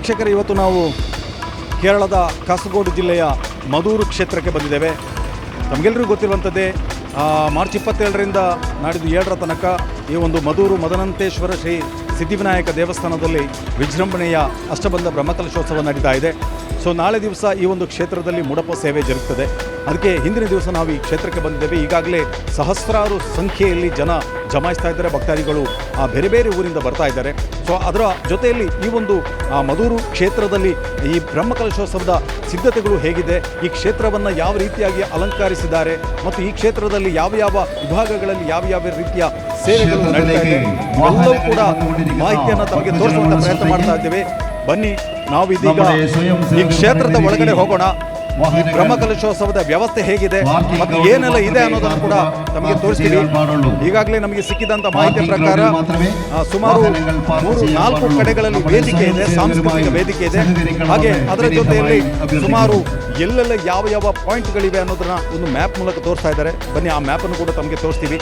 ವೀಕ್ಷಕರು, ಇವತ್ತು ನಾವು ಕೇರಳದ ಕಾಸರಗೋಡು ಜಿಲ್ಲೆಯ ಮದೂರು ಕ್ಷೇತ್ರಕ್ಕೆ ಬಂದಿದ್ದೇವೆ. ತಮಗೆಲ್ಲರಿಗೂ ಗೊತ್ತಿರುವಂಥದ್ದೇ, ಮಾರ್ಚ್ 27ರಿಂದ ನಾಡಿದ್ದು 7ರ ತನಕ ಈ ಒಂದು ಮದೂರು ಮದನಂತೇಶ್ವರ ಶ್ರೀ ಸಿದ್ಧಿವಿನಾಯಕ ದೇವಸ್ಥಾನದಲ್ಲಿ ವಿಜೃಂಭಣೆಯ ಅಷ್ಟಬಂಧ ಬ್ರಹ್ಮಕಲಶೋತ್ಸವ ನಡೀತಾ ಇದೆ. ಸೊ ನಾಳೆ ದಿವಸ ಈ ಒಂದು ಕ್ಷೇತ್ರದಲ್ಲಿ ಮುಡಪ ಸೇವೆ ಜರುಗುತ್ತದೆ. ಅದಕ್ಕೆ ಹಿಂದಿನ ದಿವಸ ನಾವು ಈ ಕ್ಷೇತ್ರಕ್ಕೆ ಬಂದಿದ್ದೇವೆ. ಈಗಾಗಲೇ ಸಹಸ್ರಾರು ಸಂಖ್ಯೆಯಲ್ಲಿ ಜನ ಜಮಾಯಿಸ್ತಾ ಇದ್ದಾರೆ, ಭಕ್ತಾದಿಗಳು ಬೇರೆ ಬೇರೆ ಊರಿಂದ ಬರ್ತಾ ಇದ್ದಾರೆ. ಸೊ ಅದರ ಜೊತೆಯಲ್ಲಿ ಈ ಒಂದು ಮದೂರು ಕ್ಷೇತ್ರದಲ್ಲಿ ಈ ಬ್ರಹ್ಮಕಲಶೋತ್ಸವದ ಸಿದ್ಧತೆಗಳು ಹೇಗಿದೆ, ಈ ಕ್ಷೇತ್ರವನ್ನು ಯಾವ ರೀತಿಯಾಗಿ ಅಲಂಕರಿಸಿದ್ದಾರೆ ಮತ್ತು ಈ ಕ್ಷೇತ್ರದಲ್ಲಿ ಯಾವ ಯಾವ ವಿಭಾಗಗಳಲ್ಲಿ ಯಾವ ಯಾವ ರೀತಿಯ ಸೇವೆಗಳು ನಡೀತಾ ಇದೆ ಎಲ್ಲವೂ ಕೂಡ ಮಾಹಿತಿಯನ್ನು ತಮಗೆ ತೋರಿಸುವಂಥ ಪ್ರಯತ್ನ ಮಾಡ್ತಾ ಇದ್ದೇವೆ. ಬನ್ನಿ, ನಾವು ಇದೀಗ ಈ ಕ್ಷೇತ್ರದ ಒಳಗಡೆ ಹೋಗೋಣ. ಈ ಬ್ರಹ್ಮಕಲಶೋತ್ಸವದ ವ್ಯವಸ್ಥೆ ಹೇಗಿದೆ ಮತ್ತು ಏನೆಲ್ಲ ಇದೆ ಅನ್ನೋದನ್ನು ಕೂಡ ನಮಗೆ ತೋರಿಸ್ತೀವಿ. ಈಗಾಗಲೇ ನಮಗೆ ಸಿಕ್ಕಿದಂಥ ಮಾಹಿತಿಯ ಪ್ರಕಾರ ಸುಮಾರು 3-4 ಕಡೆಗಳಲ್ಲಿ ವೇದಿಕೆ ಇದೆ, ಸಾಂಸ್ಕೃತಿಕ ವೇದಿಕೆ ಇದೆ. ಹಾಗೆ ಅದರ ಜೊತೆಯಲ್ಲಿ ಸುಮಾರು ಎಲ್ಲೆಲ್ಲ ಯಾವ ಯಾವ ಪಾಯಿಂಟ್ಗಳಿವೆ ಅನ್ನೋದನ್ನ ಒಂದು ಮ್ಯಾಪ್ ಮೂಲಕ ತೋರಿಸ್ತಾ ಇದ್ದಾರೆ. ಬನ್ನಿ, ಆ ಮ್ಯಾಪನ್ನು ಕೂಡ ತಮಗೆ ತೋರಿಸ್ತೀವಿ.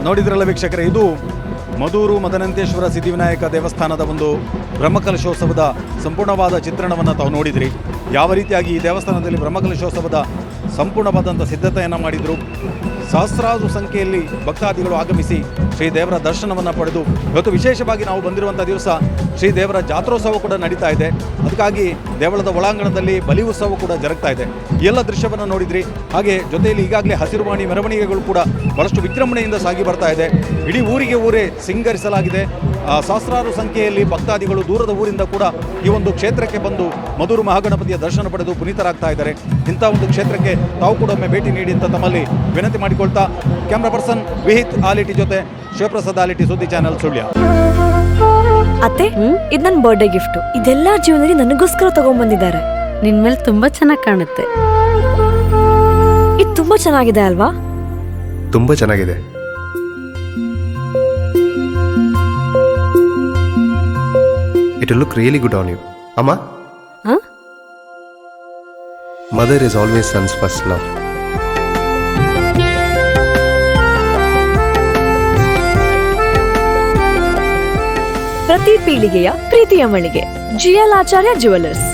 ನೋಡಿದ್ರಲ್ಲ ವೀಕ್ಷಕರೇ, ಇದು ಮದೂರು ಮದನಂತೇಶ್ವರ ಸಿದ್ಧಿವಿನಾಯಕ ದೇವಸ್ಥಾನದ ಒಂದು ಬ್ರಹ್ಮಕಲಶೋತ್ಸವದ ಸಂಪೂರ್ಣವಾದ ಚಿತ್ರಣವನ್ನು ತಾವು ನೋಡಿದ್ರಿ. ಯಾವ ರೀತಿಯಾಗಿ ಈ ದೇವಸ್ಥಾನದಲ್ಲಿ ಬ್ರಹ್ಮಕಲಶೋತ್ಸವದ ಸಂಪೂರ್ಣವಾದಂಥ ಸಿದ್ಧತೆಯನ್ನು ಮಾಡಿದರು. ಸಹಸ್ರಾರು ಸಂಖ್ಯೆಯಲ್ಲಿ ಭಕ್ತಾದಿಗಳು ಆಗಮಿಸಿ ಶ್ರೀದೇವರ ದರ್ಶನವನ್ನು ಪಡೆದು, ಇವತ್ತು ವಿಶೇಷವಾಗಿ ನಾವು ಬಂದಿರುವಂಥ ದಿವಸ ಶ್ರೀದೇವರ ಜಾತ್ರೋತ್ಸವ ಕೂಡ ನಡೀತಾ ಇದೆ. ಅದಕ್ಕಾಗಿ ದೇವಳದ ಒಳಾಂಗಣದಲ್ಲಿ ಬಲಿ ಉತ್ಸವ ಕೂಡ ಜರುಗ್ತಾ ಇದೆ. ಈ ಎಲ್ಲ ದೃಶ್ಯವನ್ನು ನೋಡಿದ್ರಿ. ಹಾಗೆ ಜೊತೆಯಲ್ಲಿ ಈಗಾಗಲೇ ಹಸಿರುವಾಣಿ ಮೆರವಣಿಗೆಗಳು ಕೂಡ ಬಹಳಷ್ಟು ವಿಜೃಂಭಣೆಯಿಂದ ಸಾಗಿ ಬರ್ತಾ ಇದೆ. ಇಡೀ ಊರಿಗೆ ಊರೇ ಸಿಂಗರಿಸಲಾಗಿದೆ. ಸಹಸ್ರಾರು ಸಂಖ್ಯೆಯಲ್ಲಿ ಭಕ್ತಾದಿಗಳು ದೂರದ ಊರಿಂದ ಕೂಡ ಈ ಒಂದು ಕ್ಷೇತ್ರಕ್ಕೆ ಬಂದು ಮಧುರು ಮಹಾಗಣಪತಿಯ ದರ್ಶನ ಪಡೆದು ಪುನೀತರಾಗ್ತಾ ಇದ್ದಾರೆ. ಇಂಥ ಒಂದು ಕ್ಷೇತ್ರಕ್ಕೆ ತಾವು ಕೂಡ ಒಮ್ಮೆ ಭೇಟಿ ನೀಡಿ ಅಂತ ತಮ್ಮಲ್ಲಿ ವಿನಂತಿ ಮಾಡಿಕೊಳ್ತಾ, ಕ್ಯಾಮ್ರಾ ಪರ್ಸನ್ ವಿಹಿತ್ ಆಲಿಟಿ ಜೊತೆ ಶಿವಪ್ರಸಾದ್ ಆಲಿಟಿ, ಸುದ್ದಿ ಚಾನೆಲ್, ಸುಳ್ಯ. ಅತ್ತೆ, ಇದು ನನ್ನ ಬರ್ಡೇ ಗಿಫ್ಟ್. ಇದೆಲ್ಲ ಜೀವನದಲ್ಲಿ ನನಗೋಸ್ಕರ ತಗೊಂಡ್ಬಂದಿದ್ದಾರೆ. ನಿನ್ ಮೇಲೆ ತುಂಬಾ ಚೆನ್ನಾಗಿ ಕಾಣುತ್ತೆ. ಇದು ತುಂಬಾ ಚೆನ್ನಾಗಿದೆ ಅಲ್ವಾ? ತುಂಬಾ ಚೆನ್ನಾಗಿದೆ. It will look really good on you. Amma? Huh? Mother is always son's first love. ಪ್ರತಿ ಪೀಳಿಗೆಯ ಪ್ರೀತಿಯ ಮಳಿಗೆ, GL ಆಚಾರ್ಯ ಜುವೆಲ್ಲರ್ಸ್.